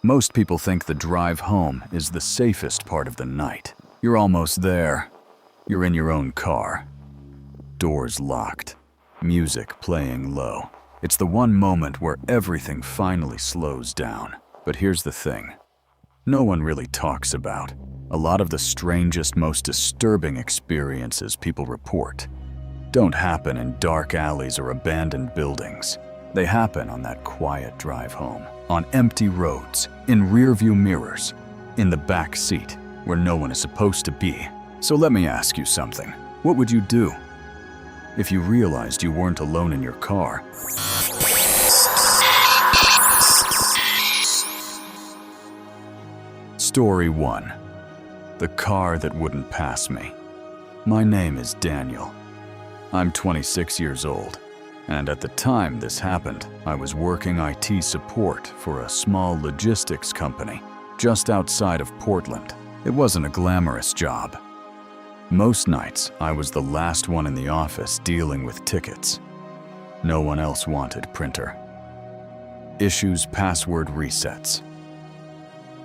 Most people think the drive home is the safest part of the night. You're almost there. You're in your own car. Doors locked. Music playing low. It's the one moment where everything finally slows down. But here's the thing. No one really talks about. A lot of the strangest, most disturbing experiences people report don't happen in dark alleys or abandoned buildings. They happen on that quiet drive home, on empty roads, in rearview mirrors, in the back seat, where no one is supposed to be. So let me ask you something. What would you do if you realized you weren't alone in your car? Story 1. The car that wouldn't pass me. My name is Daniel. I'm 26 years old, and at the time this happened, I was working IT support for a small logistics company just outside of Portland. It wasn't a glamorous job. Most nights, I was the last one in the office dealing with tickets. No one else wanted printer. Issues, password resets.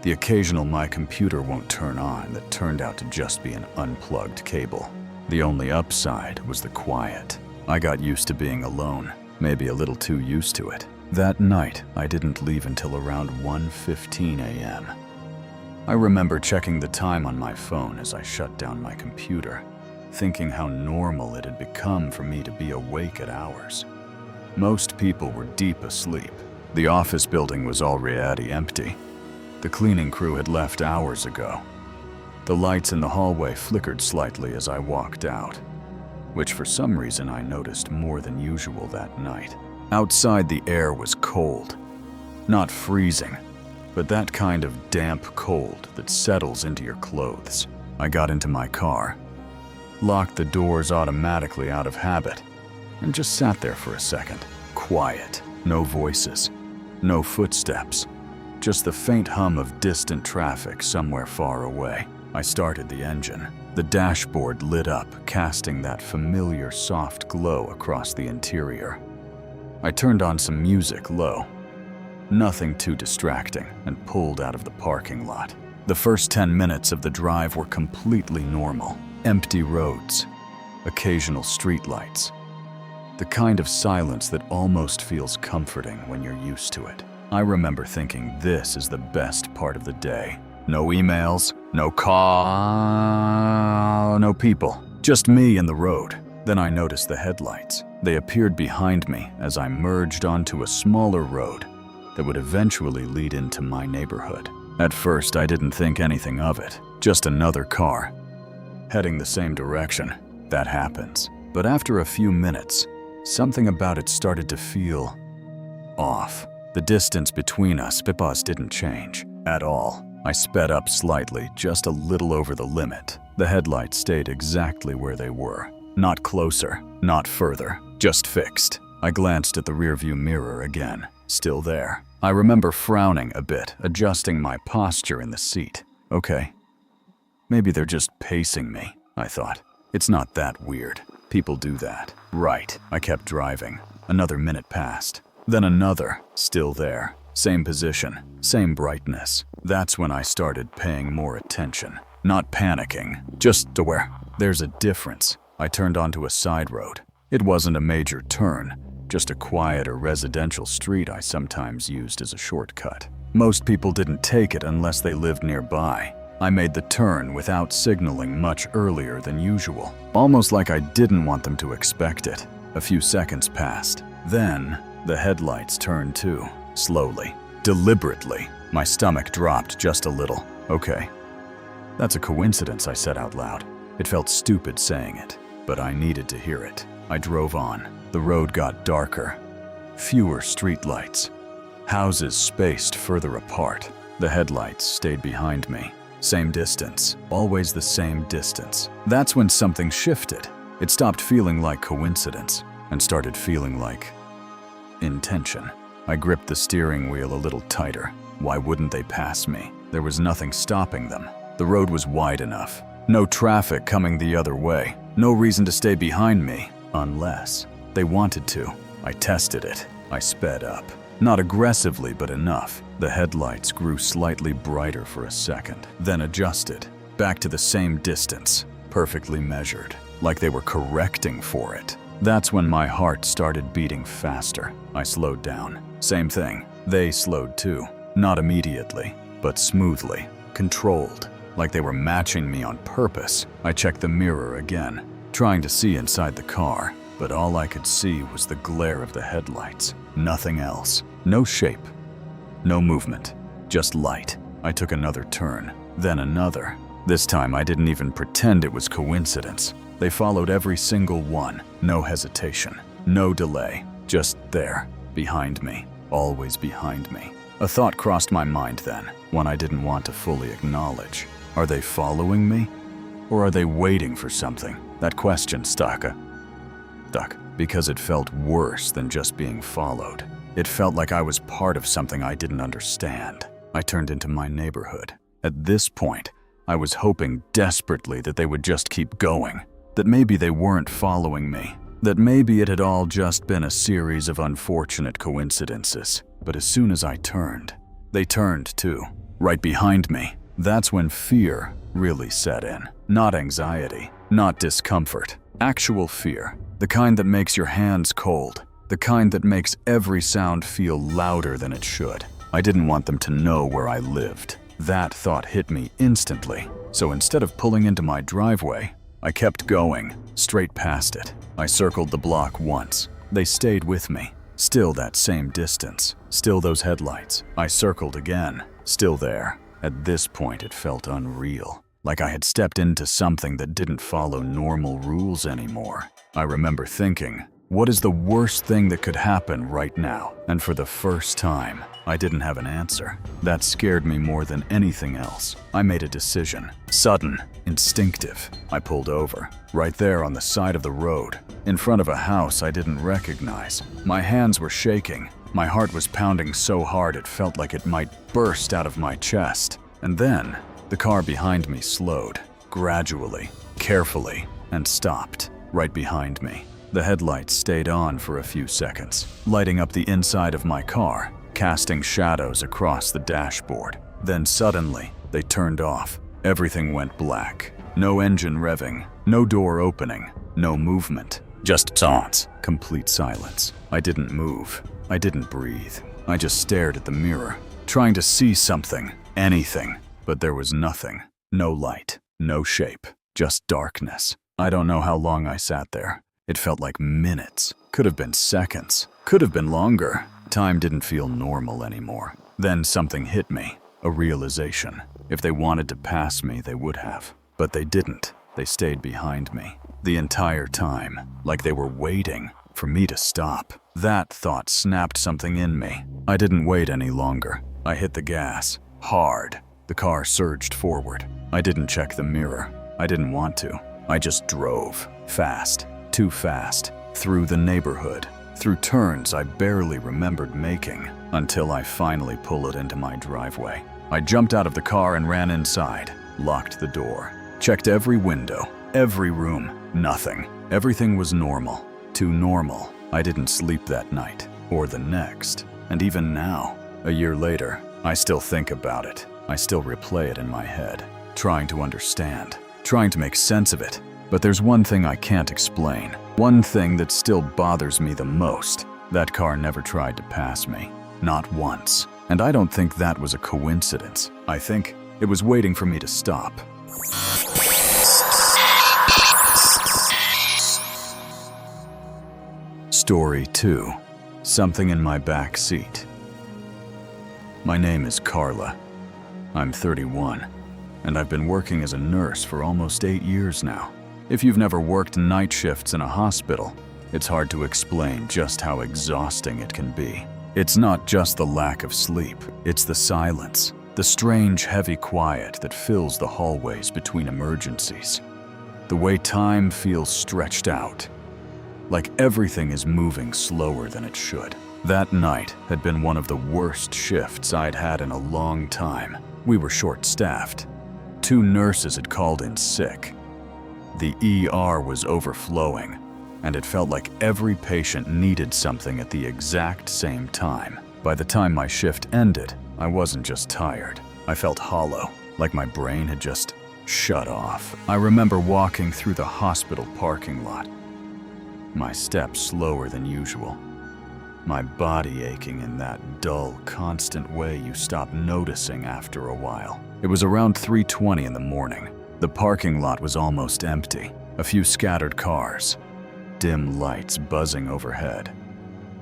The occasional my computer won't turn on that turned out to just be an unplugged cable. The only upside was the quiet. I got used to being alone, maybe a little too used to it. That night, I didn't leave until around 1:15 a.m. I remember checking the time on my phone as I shut down my computer, thinking how normal it had become for me to be awake at hours. Most people were deep asleep. The office building was already empty. The cleaning crew had left hours ago. The lights in the hallway flickered slightly as I walked out, which for some reason I noticed more than usual that night. Outside, the air was cold. Not freezing, but that kind of damp cold that settles into your clothes. I got into my car, locked the doors automatically out of habit, and just sat there for a second. Quiet, no voices, no footsteps, just the faint hum of distant traffic somewhere far away. I started the engine. The dashboard lit up, casting that familiar soft glow across the interior. I turned on some music low, nothing too distracting, and pulled out of the parking lot. The first 10 minutes of the drive were completely normal. Empty roads, occasional streetlights. The kind of silence that almost feels comforting when you're used to it. I remember thinking this is the best part of the day. No emails, no call, no people, just me and the road. Then I noticed the headlights. They appeared behind me as I merged onto a smaller road that would eventually lead into my neighborhood. At first, I didn't think anything of it, just another car, heading the same direction. That happens. But after a few minutes, something about it started to feel off. The distance between us didn't change at all. I sped up slightly, just a little over the limit. The headlights stayed exactly where they were. Not closer, not further, just fixed. I glanced at the rearview mirror again, still there. I remember frowning a bit, adjusting my posture in the seat. Okay, maybe they're just pacing me, I thought. It's not that weird. People do that. Right. I kept driving. Another minute passed. Then another, still there. Same position, same brightness. That's when I started paying more attention. Not panicking, just aware. There's a difference. I turned onto a side road. It wasn't a major turn, just a quieter residential street I sometimes used as a shortcut. Most people didn't take it unless they lived nearby. I made the turn without signaling much earlier than usual, almost like I didn't want them to expect it. A few seconds passed. Then, the headlights turned too. Slowly, deliberately. My stomach dropped just a little. Okay. That's a coincidence, I said out loud. It felt stupid saying it, but I needed to hear it. I drove on. The road got darker. Fewer streetlights. Houses spaced further apart. The headlights stayed behind me. Same distance. Always the same distance. That's when something shifted. It stopped feeling like coincidence and started feeling like intention. I gripped the steering wheel a little tighter. Why wouldn't they pass me? There was nothing stopping them. The road was wide enough. No traffic coming the other way. No reason to stay behind me, unless they wanted to. I tested it. I sped up. Not aggressively, but enough. The headlights grew slightly brighter for a second, then adjusted. Back to the same distance, perfectly measured, like they were correcting for it. That's when my heart started beating faster. I slowed down. Same thing. They slowed too. Not immediately, but smoothly, controlled, like they were matching me on purpose. I checked the mirror again, trying to see inside the car, but all I could see was the glare of the headlights. Nothing else. No shape. No movement. Just light. I took another turn, then another. This time I didn't even pretend it was coincidence. They followed every single one. No hesitation. No delay. Just there. Behind me. Always behind me. A thought crossed my mind then, one I didn't want to fully acknowledge. Are they following me? Or are they waiting for something? That question stuck because it felt worse than just being followed. It felt like I was part of something I didn't understand. I turned into my neighborhood. At this point, I was hoping desperately that they would just keep going, that maybe they weren't following me, that maybe it had all just been a series of unfortunate coincidences. But as soon as I turned, they turned too, right behind me. That's when fear really set in. Not anxiety, not discomfort, actual fear. The kind that makes your hands cold, the kind that makes every sound feel louder than it should. I didn't want them to know where I lived. That thought hit me instantly. So instead of pulling into my driveway, I kept going, straight past it. I circled the block once. They stayed with me. Still that same distance. Still those headlights. I circled again. Still there. At this point, it felt unreal. Like I had stepped into something that didn't follow normal rules anymore. I remember thinking, what is the worst thing that could happen right now? And for the first time, I didn't have an answer. That scared me more than anything else. I made a decision. Sudden, instinctive. I pulled over. Right there on the side of the road, in front of a house I didn't recognize. My hands were shaking. My heart was pounding so hard it felt like it might burst out of my chest. And then, the car behind me slowed, gradually, carefully, and stopped, right behind me. The headlights stayed on for a few seconds, lighting up the inside of my car, casting shadows across the dashboard. Then suddenly, they turned off. Everything went black. No engine revving, no door opening, no movement. Just silence, complete silence. I didn't move. I didn't breathe. I just stared at the mirror, trying to see something, anything. But there was nothing. No light, no shape, just darkness. I don't know how long I sat there. It felt like minutes. Could have been seconds. Could have been longer. Time didn't feel normal anymore. Then something hit me, a realization. If they wanted to pass me, they would have. But they didn't. They stayed behind me. The entire time, like they were waiting for me to stop. That thought snapped something in me. I didn't wait any longer. I hit the gas, hard. The car surged forward. I didn't check the mirror. I didn't want to. I just drove, fast, too fast, through the neighborhood, through turns I barely remembered making, until I finally pulled into my driveway. I jumped out of the car and ran inside, locked the door, checked every window, every room, nothing. Everything was normal, too normal. I didn't sleep that night, or the next, and even now, a year later, I still think about it. I still replay it in my head, trying to understand, trying to make sense of it. But there's one thing I can't explain, one thing that still bothers me the most. That car never tried to pass me, not once. And I don't think that was a coincidence. I think it was waiting for me to stop. Story 2. Something in my back seat. My name is Carla. I'm 31, and I've been working as a nurse for almost 8 years now. If you've never worked night shifts in a hospital, it's hard to explain just how exhausting it can be. It's not just the lack of sleep, it's the silence, the strange heavy quiet that fills the hallways between emergencies. The way time feels stretched out, like everything is moving slower than it should. That night had been one of the worst shifts I'd had in a long time. We were short-staffed. 2 nurses had called in sick. The ER was overflowing. and it felt like every patient needed something at the exact same time. By the time my shift ended, I wasn't just tired. I felt hollow, like my brain had just shut off. I remember walking through the hospital parking lot, my steps slower than usual, my body aching in that dull, constant way you stop noticing after a while. It was around 3:20 in the morning. The parking lot was almost empty. A few scattered cars, dim lights buzzing overhead.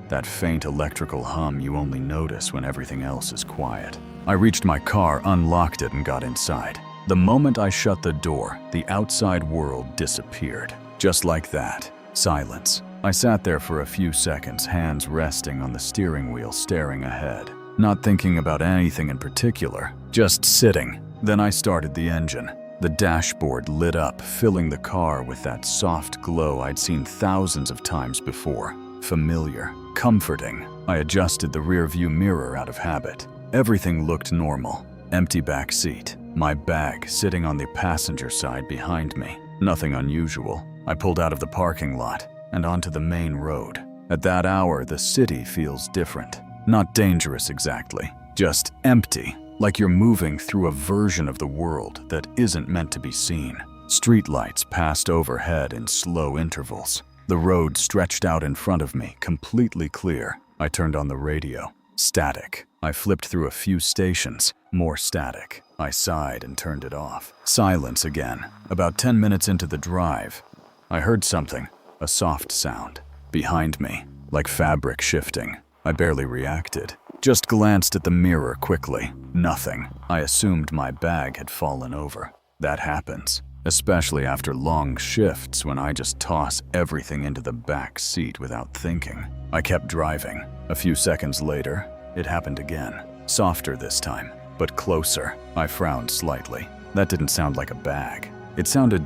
That faint electrical hum you only notice when everything else is quiet. I reached my car, unlocked it, and got inside. The moment I shut the door, the outside world disappeared. Just like that. Silence. I sat there for a few seconds, hands resting on the steering wheel, staring ahead. Not thinking about anything in particular, just sitting. Then I started the engine. The dashboard lit up, filling the car with that soft glow I'd seen thousands of times before. Familiar, comforting. I adjusted the rearview mirror out of habit. Everything looked normal. Empty back seat. My bag sitting on the passenger side behind me. Nothing unusual. I pulled out of the parking lot and onto the main road. At that hour, the city feels different. Not dangerous exactly, just empty, like you're moving through a version of the world that isn't meant to be seen. Streetlights passed overhead in slow intervals. The road stretched out in front of me, completely clear. I turned on the radio. Static. I flipped through a few stations. More static. I sighed and turned it off. Silence again. About 10 minutes into the drive, I heard something, a soft sound. Behind me, like fabric shifting. I barely reacted. Just glanced at the mirror quickly. Nothing. I assumed my bag had fallen over. That happens, especially after long shifts when I just toss everything into the back seat without thinking. I kept driving. A few seconds later, it happened again. Softer this time, but closer. I frowned slightly. That didn't sound like a bag. It sounded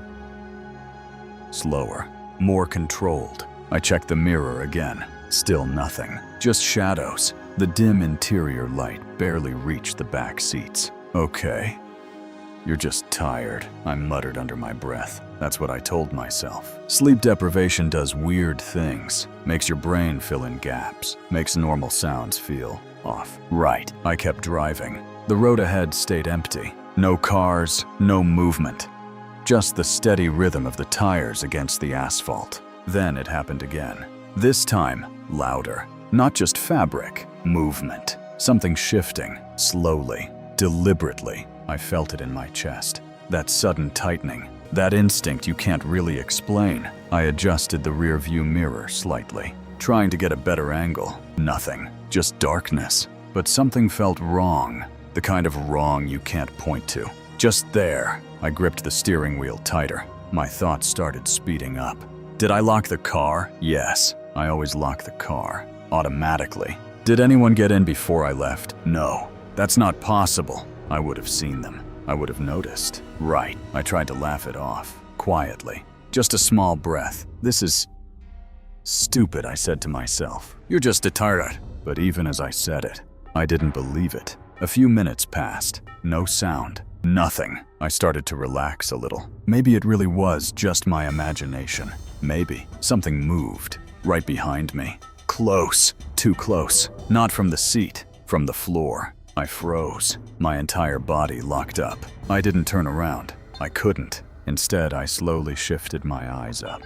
slower, more controlled. I checked the mirror again. Still nothing. Just shadows. The dim interior light barely reached the back seats. Okay. You're just tired, I muttered under my breath. That's what I told myself. Sleep deprivation does weird things. Makes your brain fill in gaps. Makes normal sounds feel off. Right. I kept driving. The road ahead stayed empty. No cars, no movement. Just the steady rhythm of the tires against the asphalt. Then it happened again. This time, louder. Not just fabric, movement. Something shifting, slowly, deliberately. I felt it in my chest. That sudden tightening. That instinct you can't really explain. I adjusted the rearview mirror slightly, trying to get a better angle. Nothing. Just darkness. But something felt wrong. The kind of wrong you can't point to. Just there. I gripped the steering wheel tighter. My thoughts started speeding up. Did I lock the car? Yes. I always lock the car. Automatically. Did anyone get in before I left? No. That's not possible. I would have seen them. I would have noticed. Right. I tried to laugh it off. Quietly. Just a small breath. This is stupid, I said to myself. You're just a tired. But even as I said it, I didn't believe it. A few minutes passed. No sound. Nothing. I started to relax a little. Maybe it really was just my imagination. Maybe something moved right behind me. Close. Too close. Not from the seat, from the floor. I froze. My entire body locked up. I didn't turn around. I couldn't. Instead, I slowly shifted my eyes up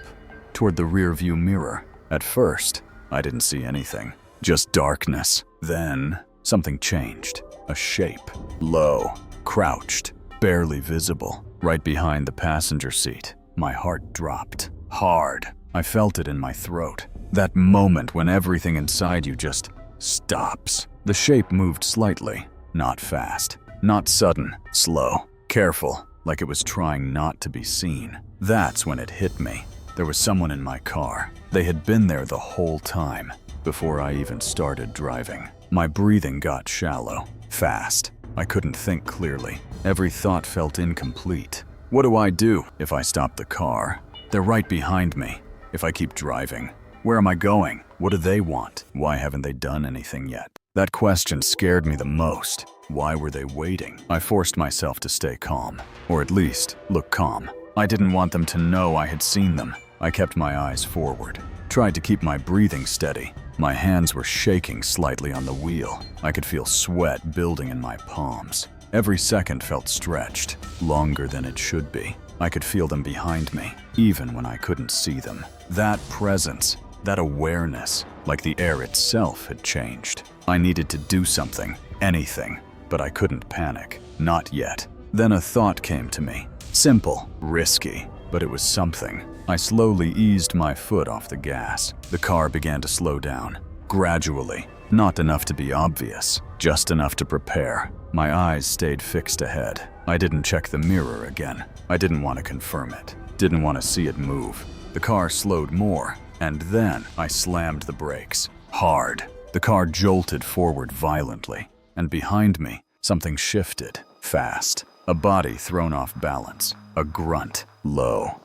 toward the rearview mirror. At first, I didn't see anything. Just darkness. Then, something changed. A shape. Low. Crouched. Barely visible. Right behind the passenger seat. My heart dropped. Hard. I felt it in my throat. That moment when everything inside you just stops. The shape moved slightly. Not fast. Not sudden. Slow. Careful. Like it was trying not to be seen. That's when it hit me. There was someone in my car. They had been there the whole time, before I even started driving. My breathing got shallow. Fast. I couldn't think clearly. Every thought felt incomplete. What do I do if I stop the car? They're right behind me. If I keep driving, where am I going? What do they want? Why haven't they done anything yet? That question scared me the most. Why were they waiting? I forced myself to stay calm, or at least look calm. I didn't want them to know I had seen them. I kept my eyes forward, tried to keep my breathing steady. My hands were shaking slightly on the wheel. I could feel sweat building in my palms. Every second felt stretched, longer than it should be. I could feel them behind me, even when I couldn't see them. That presence, that awareness, like the air itself had changed. I needed to do something, anything, but I couldn't panic. Not yet. Then a thought came to me. Simple, risky, but it was something. I slowly eased my foot off the gas. The car began to slow down, gradually. Not enough to be obvious, just enough to prepare. My eyes stayed fixed ahead. I didn't check the mirror again. I didn't want to confirm it. Didn't want to see it move. The car slowed more, and then I slammed the brakes. Hard. The car jolted forward violently, and behind me, something shifted, fast. A body thrown off balance. A grunt, low.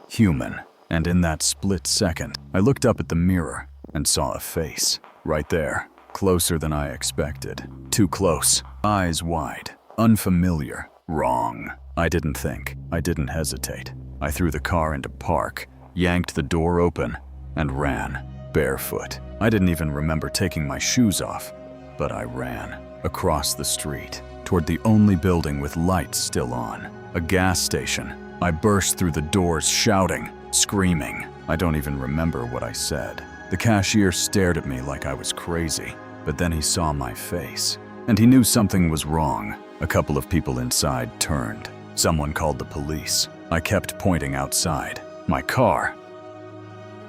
Human. And in that split second, I looked up at the mirror and saw a face. Right there. Closer than I expected. Too close. Eyes wide. Unfamiliar. Wrong. I didn't think. I didn't hesitate. I threw the car into park, yanked the door open, and ran, barefoot. I didn't even remember taking my shoes off, but I ran across the street, toward the only building with lights still on, a gas station. I burst through the doors shouting, screaming. I don't even remember what I said. The cashier stared at me like I was crazy, but then he saw my face, and he knew something was wrong. A couple of people inside turned. Someone called the police. I kept pointing outside. My car.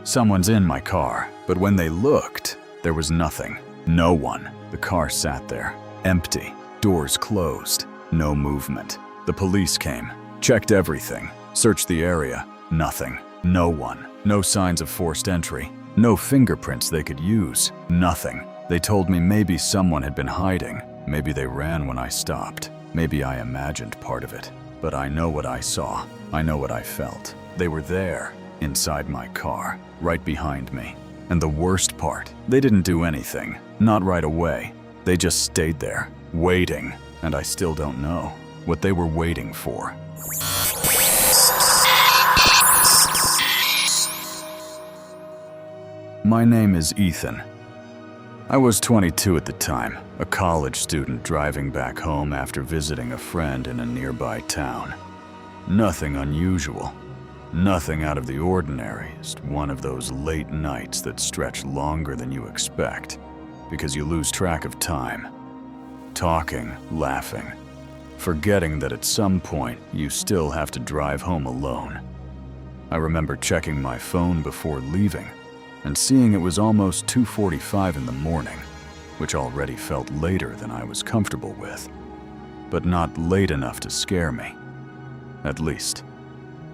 Someone's in my car, but when they looked, there was nothing. No one. The car sat there, empty, doors closed, no movement. The police came, checked everything, searched the area. Nothing. No one. No signs of forced entry. No fingerprints they could use. Nothing. They told me maybe someone had been hiding. Maybe they ran when I stopped. Maybe I imagined part of it. But I know what I saw. I know what I felt. They were there, inside my car, right behind me. And the worst part, they didn't do anything. Not right away. They just stayed there, waiting. And I still don't know what they were waiting for. My name is Ethan. I was 22 at the time, a college student driving back home after visiting a friend in a nearby town. Nothing unusual, nothing out of the ordinary, just one of those late nights that stretch longer than you expect because you lose track of time. Talking, laughing, forgetting that at some point you still have to drive home alone. I remember checking my phone before leaving and seeing it was almost 2:45 in the morning, which already felt later than I was comfortable with, but not late enough to scare me. At least,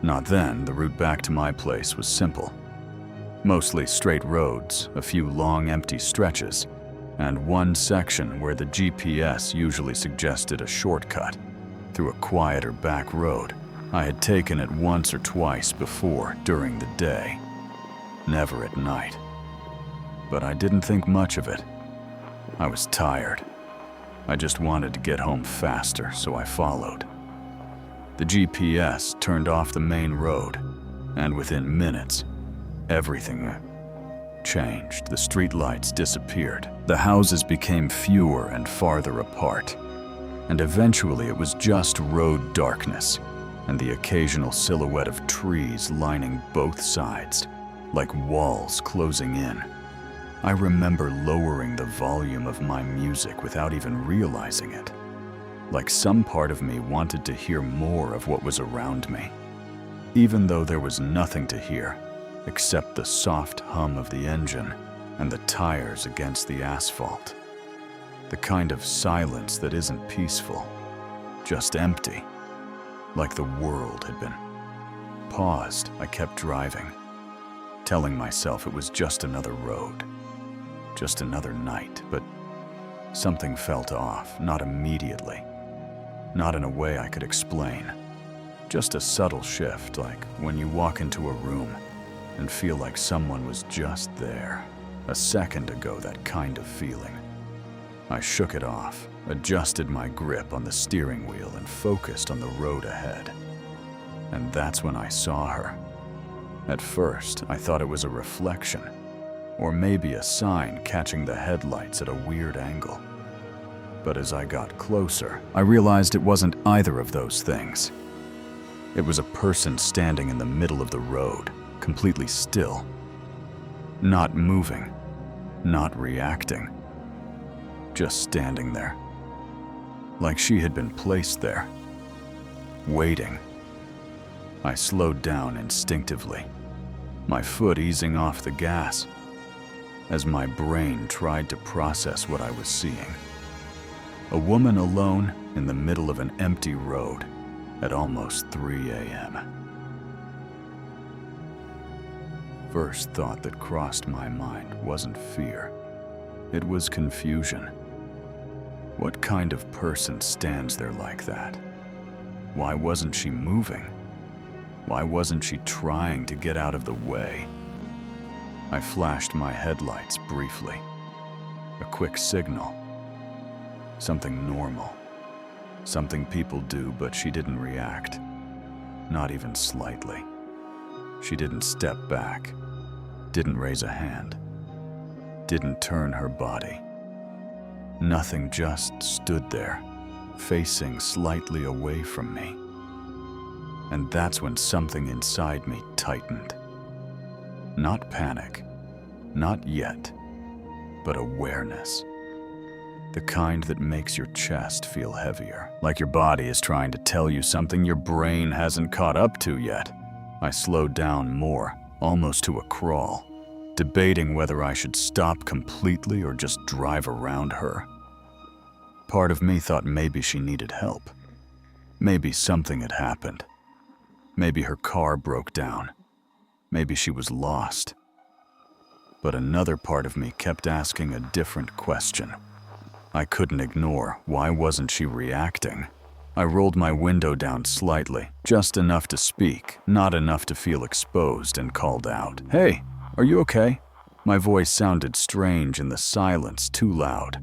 not then. The route back to my place was simple. Mostly straight roads, a few long empty stretches, and one section where the GPS usually suggested a shortcut through a quieter back road. I had taken it once or twice before during the day. Never at night. But I didn't think much of it. I was tired. I just wanted to get home faster, so I followed. The GPS turned off the main road, and within minutes, everything changed. The streetlights disappeared. The houses became fewer and farther apart. And eventually it was just road darkness and the occasional silhouette of trees lining both sides, like walls closing in. I remember lowering the volume of my music without even realizing it, like some part of me wanted to hear more of what was around me, even though there was nothing to hear except the soft hum of the engine and the tires against the asphalt. The kind of silence that isn't peaceful, just empty, like the world had been paused. I kept driving, telling myself it was just another road, just another night, but something felt off, not immediately, not in a way I could explain. Just a subtle shift, like when you walk into a room and feel like someone was just there a second ago, that kind of feeling. I shook it off, adjusted my grip on the steering wheel and focused on the road ahead. And that's when I saw her. At first, I thought it was a reflection, or maybe a sign catching the headlights at a weird angle. But as I got closer, I realized it wasn't either of those things. It was a person standing in the middle of the road, completely still. Not moving, not reacting. Just standing there. Like she had been placed there. Waiting. I slowed down instinctively, my foot easing off the gas, as my brain tried to process what I was seeing. A woman alone in the middle of an empty road at almost 3 a.m. First thought that crossed my mind wasn't fear. It was confusion. What kind of person stands there like that? Why wasn't she moving? Why wasn't she trying to get out of the way? I flashed my headlights briefly. A quick signal. Something normal. Something people do, but she didn't react. Not even slightly. She didn't step back. Didn't raise a hand. Didn't turn her body. Nothing, just stood there, facing slightly away from me. And that's when something inside me tightened. Not panic, not yet, but awareness. The kind that makes your chest feel heavier, like your body is trying to tell you something your brain hasn't caught up to yet. I slowed down more, almost to a crawl, debating whether I should stop completely or just drive around her. Part of me thought maybe she needed help. Maybe something had happened. Maybe her car broke down. Maybe she was lost. But another part of me kept asking a different question. I couldn't ignore, why wasn't she reacting? I rolled my window down slightly, just enough to speak, not enough to feel exposed, and called out, "Hey, are you okay?" My voice sounded strange in the silence, too loud,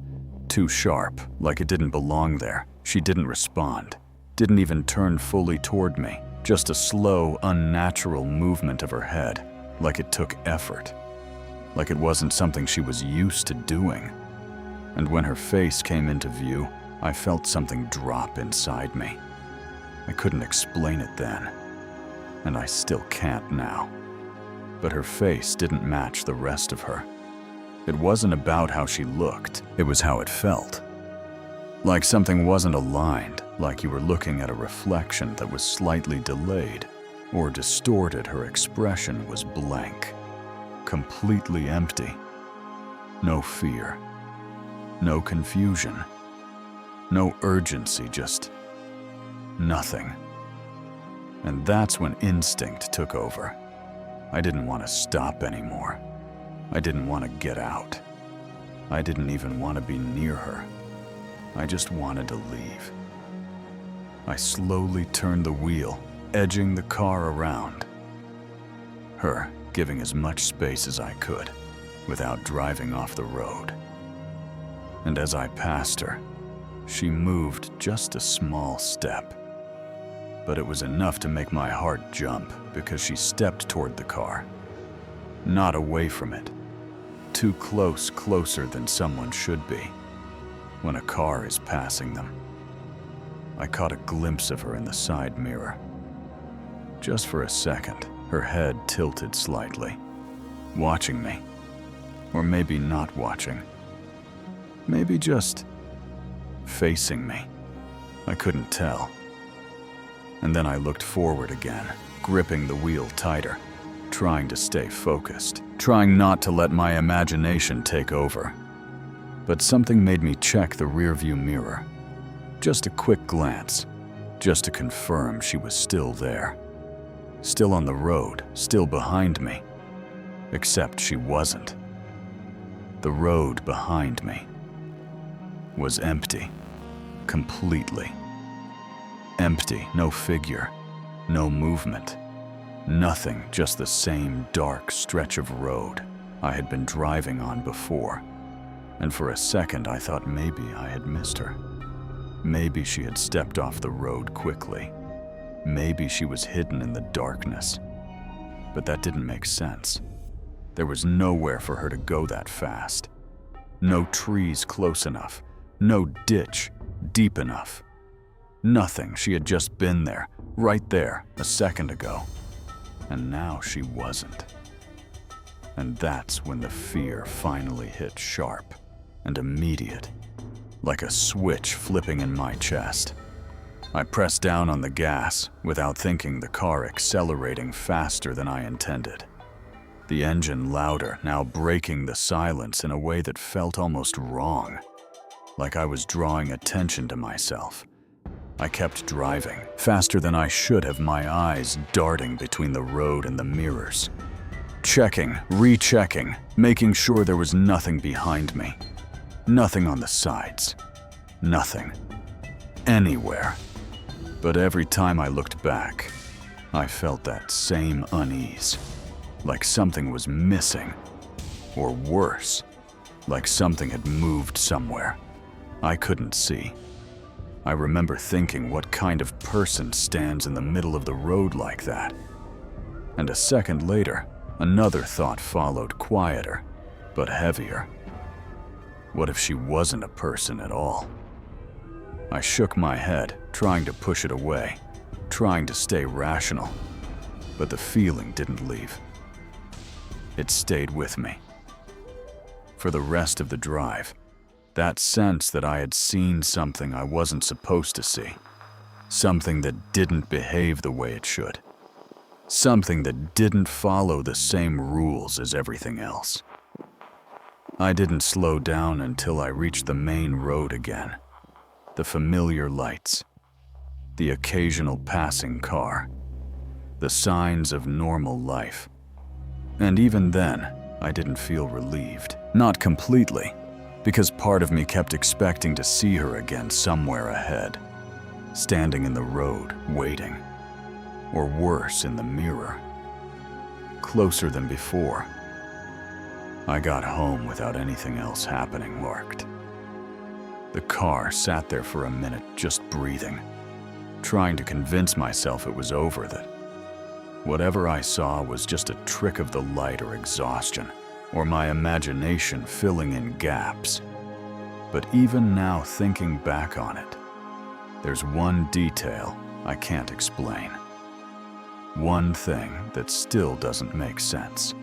too sharp, like it didn't belong there. She didn't respond, didn't even turn fully toward me, just a slow, unnatural movement of her head, like it took effort, like it wasn't something she was used to doing. And when her face came into view, I felt something drop inside me. I couldn't explain it then, and I still can't now. But her face didn't match the rest of her. It wasn't about how she looked, it was how it felt. Like something wasn't aligned, like you were looking at a reflection that was slightly delayed or distorted. Her expression was blank, completely empty. No fear, no confusion, no urgency, just nothing. And that's when instinct took over. I didn't want to stop anymore. I didn't want to get out. I didn't even want to be near her. I just wanted to leave. I slowly turned the wheel, edging the car around. Her giving as much space as I could, without driving off the road. And as I passed her, she moved just a small step. But it was enough to make my heart jump because she stepped toward the car. Not away from it. Too close, closer than someone should be when a car is passing them. I caught a glimpse of her in the side mirror. Just for a second, her head tilted slightly, watching me. Or maybe not watching. Maybe just facing me. I couldn't tell. And then I looked forward again, gripping the wheel tighter, trying to stay focused, trying not to let my imagination take over. But something made me check the rearview mirror. Just a quick glance, just to confirm she was still there. Still on the road, still behind me. Except she wasn't. The road behind me was empty, completely. Empty, no figure, no movement, nothing, just the same dark stretch of road I had been driving on before. And for a second I thought maybe I had missed her. Maybe she had stepped off the road quickly. Maybe she was hidden in the darkness. but that didn't make sense. There was nowhere for her to go that fast. No trees close enough, no ditch deep enough. Nothing. She had just been there, right there, a second ago. And now she wasn't. And that's when the fear finally hit sharp and immediate, like a switch flipping in my chest. I pressed down on the gas without thinking, the car accelerating faster than I intended. The engine louder, now breaking the silence in a way that felt almost wrong, like I was drawing attention to myself. I kept driving, faster than I should have, my eyes darting between the road and the mirrors. Checking, rechecking, making sure there was nothing behind me. Nothing on the sides. Nothing. Anywhere. But every time I looked back, I felt that same unease. Like something was missing. Or worse, like something had moved somewhere I couldn't see. I remember thinking, what kind of person stands in the middle of the road like that? And a second later, another thought followed, quieter, but heavier. What if she wasn't a person at all? I shook my head, trying to push it away, trying to stay rational. But the feeling didn't leave. It stayed with me. For the rest of the drive, that sense that I had seen something I wasn't supposed to see. Something that didn't behave the way it should. Something that didn't follow the same rules as everything else. I didn't slow down until I reached the main road again. The familiar lights. The occasional passing car. The signs of normal life. And even then, I didn't feel relieved. Not completely, because part of me kept expecting to see her again somewhere ahead. Standing in the road, waiting. Or worse, in the mirror. Closer than before. I got home without anything else happening marked. The car sat there for a minute, just breathing, trying to convince myself it was over, that whatever I saw was just a trick of the light or exhaustion, or my imagination filling in gaps. But even now, thinking back on it, there's one detail I can't explain. One thing that still doesn't make sense.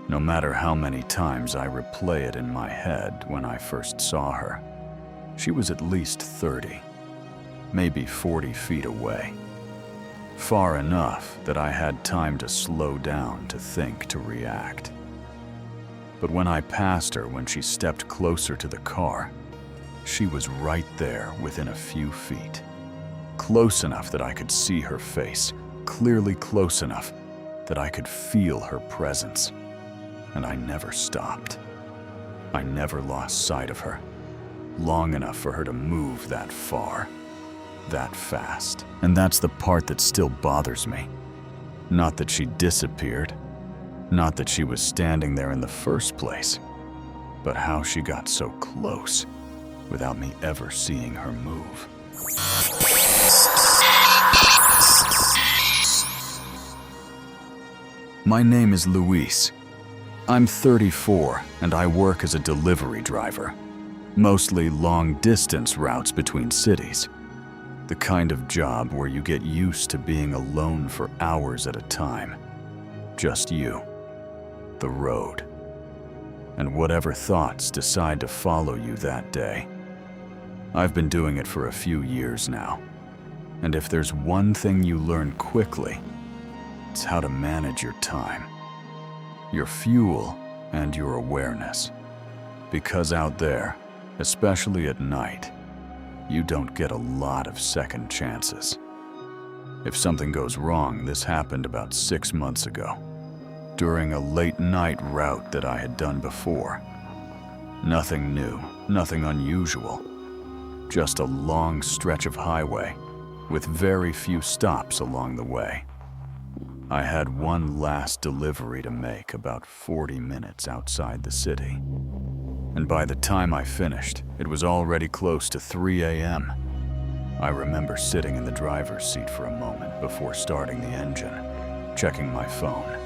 No matter how many times I replay it in my head when I first saw her, she was at least 30, maybe 40 feet away. Far enough that I had time to slow down, to think, to react. But when I passed her, when she stepped closer to the car, she was right there within a few feet. Close enough that I could see her face, clearly close enough that I could feel her presence. And I never stopped. I never lost sight of her, long enough for her to move that far, that fast. And that's the part that still bothers me. Not that she disappeared, not that she was standing there in the first place, but how she got so close without me ever seeing her move. My name is Luis. I'm 34 and I work as a delivery driver, mostly long-distance routes between cities. The kind of job where you get used to being alone for hours at a time. Just you, the road, and whatever thoughts decide to follow you that day. I've been doing it for a few years now, and if there's one thing you learn quickly, it's how to manage your time, your fuel, and your awareness. Because out there, especially at night, you don't get a lot of second chances. If something goes wrong, this happened about 6 months ago, during a late-night route that I had done before. Nothing new, nothing unusual, just a long stretch of highway with very few stops along the way. I had one last delivery to make about 40 minutes outside the city. And by the time I finished, it was already close to 3 a.m. I remember sitting in the driver's seat for a moment before starting the engine, checking my phone,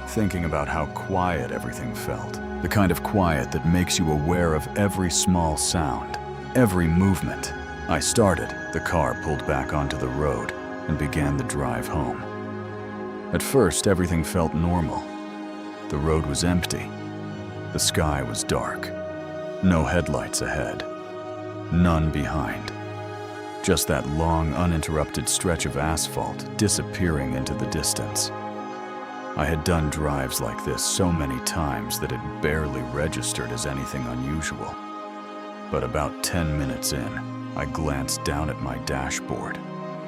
thinking about how quiet everything felt. The kind of quiet that makes you aware of every small sound, every movement. I started, the car pulled back onto the road, and began the drive home. At first, everything felt normal. The road was empty. The sky was dark. No headlights ahead. None behind. Just that long, uninterrupted stretch of asphalt disappearing into the distance. I had done drives like this so many times that it barely registered as anything unusual. But about 10 minutes in, I glanced down at my dashboard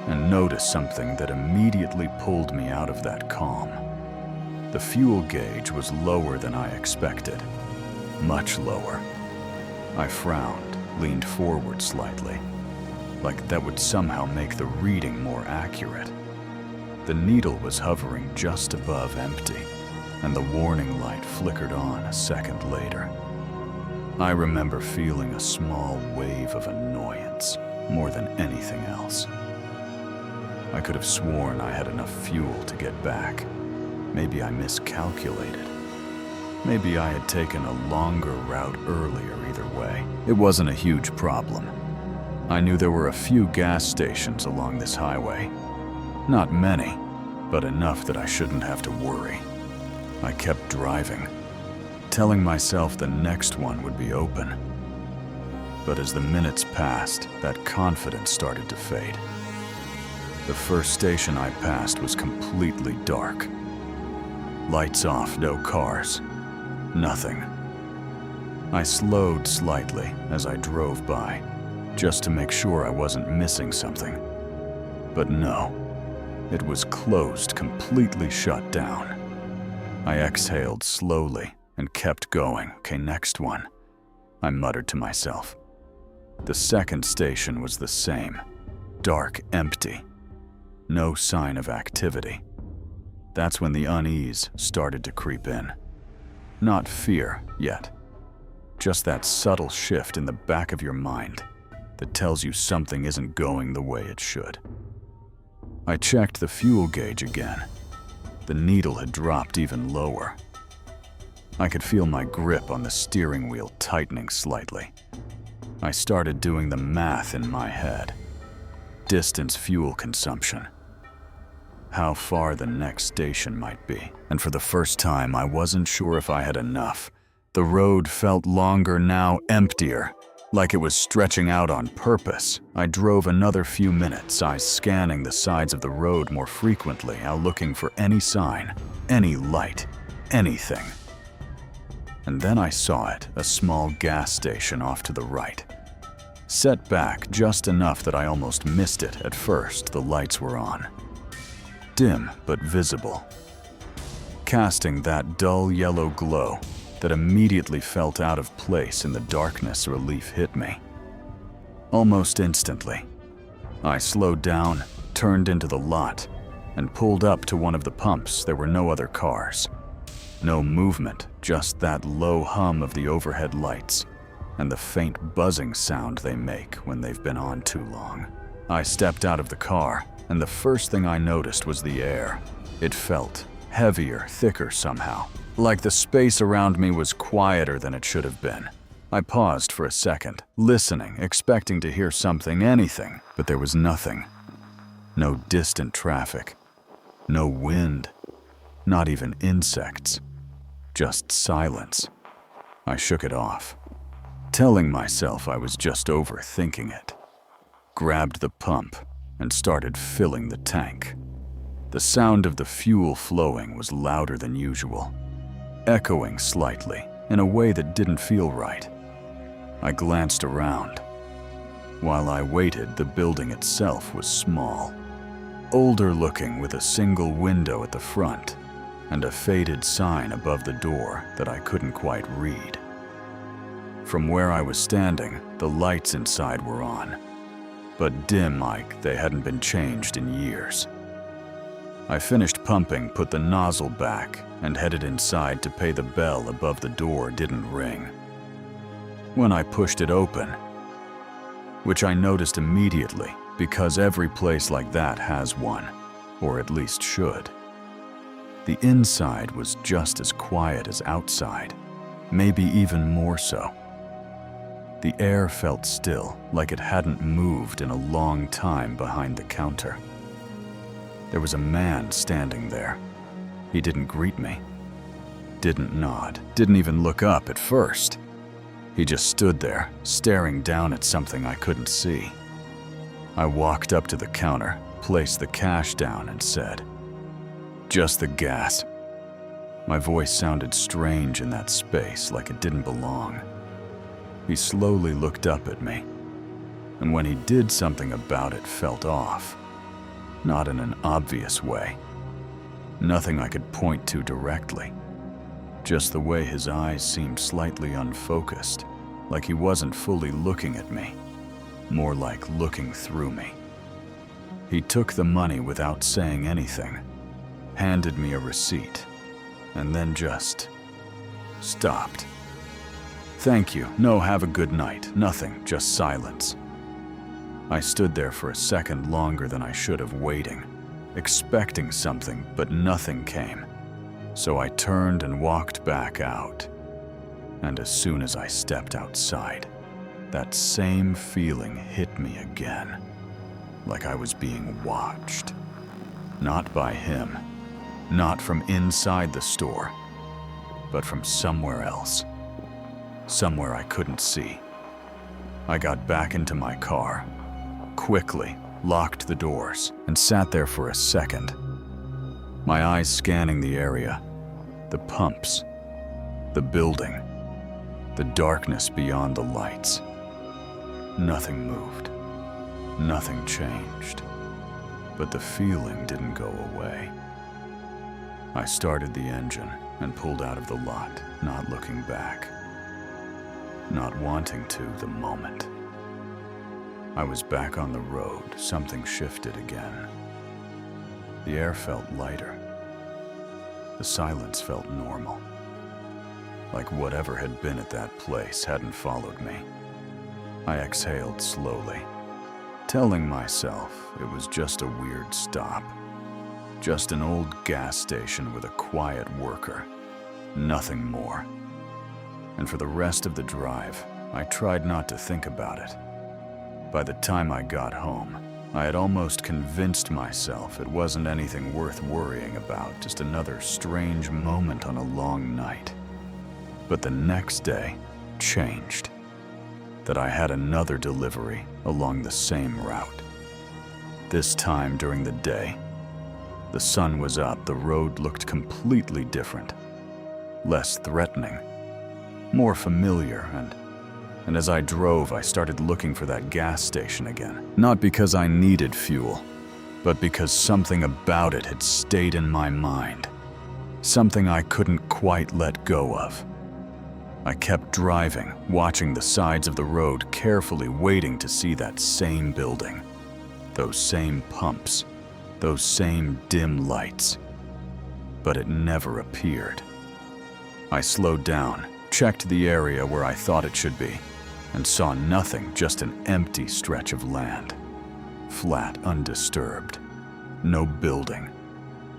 and noticed something that immediately pulled me out of that calm. The fuel gauge was lower than I expected, much lower. I frowned, leaned forward slightly, like that would somehow make the reading more accurate. The needle was hovering just above empty, and the warning light flickered on a second later. I remember feeling a small wave of annoyance more than anything else. I could have sworn I had enough fuel to get back. Maybe I miscalculated. Maybe I had taken a longer route earlier either way. It wasn't a huge problem. I knew there were a few gas stations along this highway. Not many, but enough that I shouldn't have to worry. I kept driving, telling myself the next one would be open. But as the minutes passed, that confidence started to fade. The first station I passed was completely dark. Lights off, no cars, nothing. I slowed slightly as I drove by, just to make sure I wasn't missing something. But no. It was closed, completely shut down. I exhaled slowly and kept going. Okay, next one, I muttered to myself. The second station was the same. Dark, empty. No sign of activity. That's when the unease started to creep in. Not fear yet. Just that subtle shift in the back of your mind that tells you something isn't going the way it should. I checked the fuel gauge again. The needle had dropped even lower. I could feel my grip on the steering wheel tightening slightly. I started doing the math in my head. Distance, fuel consumption. How far the next station might be. And for the first time, I wasn't sure if I had enough. The road felt longer now, emptier. Like it was stretching out on purpose. I drove another few minutes, eyes scanning the sides of the road more frequently, out looking for any sign, any light, anything. And then I saw it, a small gas station off to the right. Set back just enough that I almost missed it. At first, the lights were on. Dim, but visible. Casting that dull yellow glow that immediately felt out of place in the darkness. Relief hit me. Almost instantly, I slowed down, turned into the lot, and pulled up to one of the pumps. There were no other cars. No movement, just that low hum of the overhead lights and the faint buzzing sound they make when they've been on too long. I stepped out of the car, and the first thing I noticed was the air. It felt heavier, thicker somehow. Like the space around me was quieter than it should have been. I paused for a second, listening, expecting to hear something, anything, but there was nothing. No distant traffic, no wind, not even insects, just silence. I shook it off, telling myself I was just overthinking it. Grabbed the pump and started filling the tank. The sound of the fuel flowing was louder than usual, echoing slightly in a way that didn't feel right. I glanced around. While I waited, the building itself was small, older looking, with a single window at the front and a faded sign above the door that I couldn't quite read. From where I was standing, the lights inside were on, but dim like they hadn't been changed in years. I finished pumping, put the nozzle back, and headed inside to pay. The bell above the door didn't ring. When I pushed it open, which I noticed immediately because every place like that has one, or at least should, The inside was just as quiet as outside, maybe even more so. The air felt still, like it hadn't moved in a long time behind the counter. There was a man standing there. He didn't greet me, didn't nod, didn't even look up at first. He just stood there, staring down at something I couldn't see. I walked up to the counter, placed the cash down, and said, "Just the gas." My voice sounded strange in that space, like it didn't belong. He slowly looked up at me, and when he did, something about it felt off. Not in an obvious way. Nothing I could point to directly. Just the way his eyes seemed slightly unfocused, like he wasn't fully looking at me, more like looking through me. He took the money without saying anything, handed me a receipt, and then just stopped. "Thank you, no, have a good night," nothing, just silence. I stood there for a second longer than I should have, waiting, expecting something, but nothing came. So I turned and walked back out. And as soon as I stepped outside, that same feeling hit me again, like I was being watched. Not by him, not from inside the store, but from somewhere else. Somewhere I couldn't see. I got back into my car, quickly locked the doors, and sat there for a second, my eyes scanning the area, the pumps, the building, the darkness beyond the lights. Nothing moved, nothing changed, but the feeling didn't go away. I started the engine and pulled out of the lot, not looking back. Not wanting to the moment. I was back on the road, something shifted again. The air felt lighter. The silence felt normal. Like whatever had been at that place hadn't followed me. I exhaled slowly, telling myself it was just a weird stop. Just an old gas station with a quiet worker. Nothing more. And for the rest of the drive, I tried not to think about it. By the time I got home, I had almost convinced myself it wasn't anything worth worrying about, just another strange moment on a long night. But the next day changed. That I had another delivery along the same route. This time during the day, the sun was up, the road looked completely different. Less threatening. More familiar, and as I drove, I started looking for that gas station again. Not because I needed fuel, but because something about it had stayed in my mind. Something I couldn't quite let go of. I kept driving, watching the sides of the road carefully, waiting to see that same building. Those same pumps, those same dim lights. But it never appeared. I slowed down, checked the area where I thought it should be, and saw nothing, just an empty stretch of land. Flat, undisturbed. No building.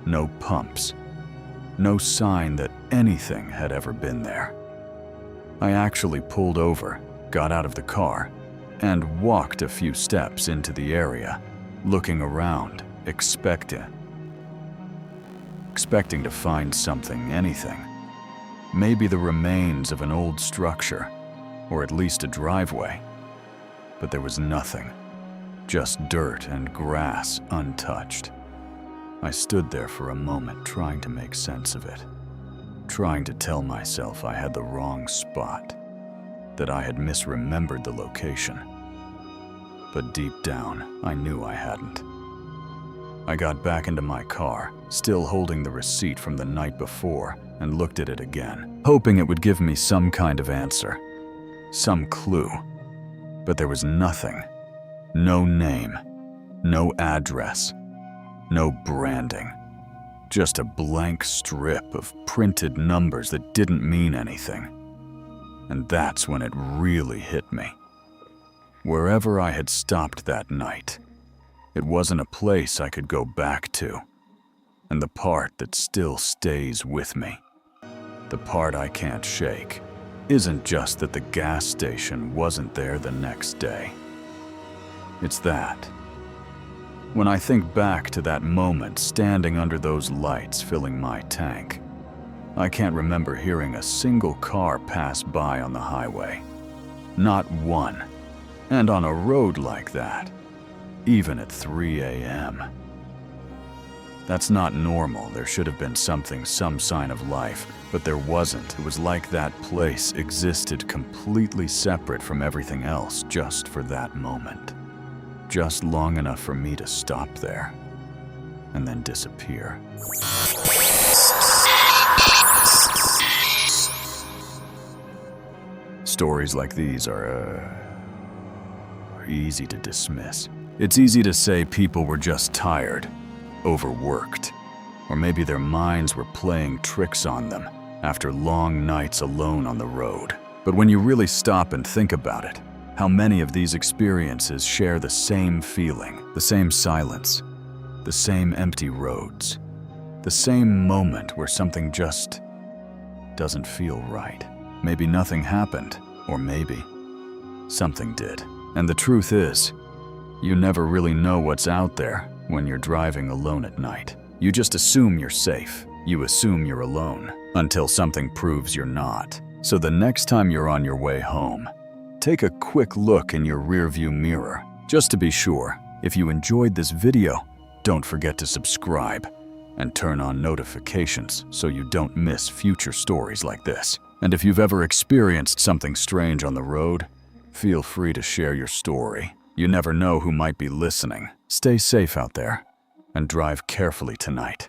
No pumps. No sign that anything had ever been there. I actually pulled over, got out of the car, and walked a few steps into the area, looking around, expecting to find something, anything. Maybe the remains of an old structure, or at least a driveway. But there was nothing, just dirt and grass untouched. I stood there for a moment trying to make sense of it, trying to tell myself I had the wrong spot, that I had misremembered the location. But deep down, I knew I hadn't. I got back into my car, still holding the receipt from the night before, and looked at it again, hoping it would give me some kind of answer, some clue. But there was nothing. No name, no address, no branding. Just a blank strip of printed numbers that didn't mean anything. And that's when it really hit me. Wherever I had stopped that night, it wasn't a place I could go back to. And the part that still stays with me, the part I can't shake, isn't just that the gas station wasn't there the next day. It's that when I think back to that moment standing under those lights filling my tank, I can't remember hearing a single car pass by on the highway. Not one. And on a road like that, even at 3 a.m. That's not normal. There should have been some sign of life, but there wasn't. It was like that place existed completely separate from everything else just for that moment. Just long enough for me to stop there and then disappear. Stories like these are easy to dismiss. It's easy to say people were just tired, overworked, or maybe their minds were playing tricks on them after long nights alone on the road. But when you really stop and think about it, how many of these experiences share the same feeling, the same silence, the same empty roads, the same moment where something just doesn't feel right. Maybe nothing happened, or maybe something did. And the truth is, you never really know what's out there when you're driving alone at night. You just assume you're safe. You assume you're alone until something proves you're not. So the next time you're on your way home, take a quick look in your rearview mirror, just to be sure. If you enjoyed this video, don't forget to subscribe and turn on notifications so you don't miss future stories like this. And if you've ever experienced something strange on the road, feel free to share your story. You never know who might be listening. Stay safe out there and drive carefully tonight.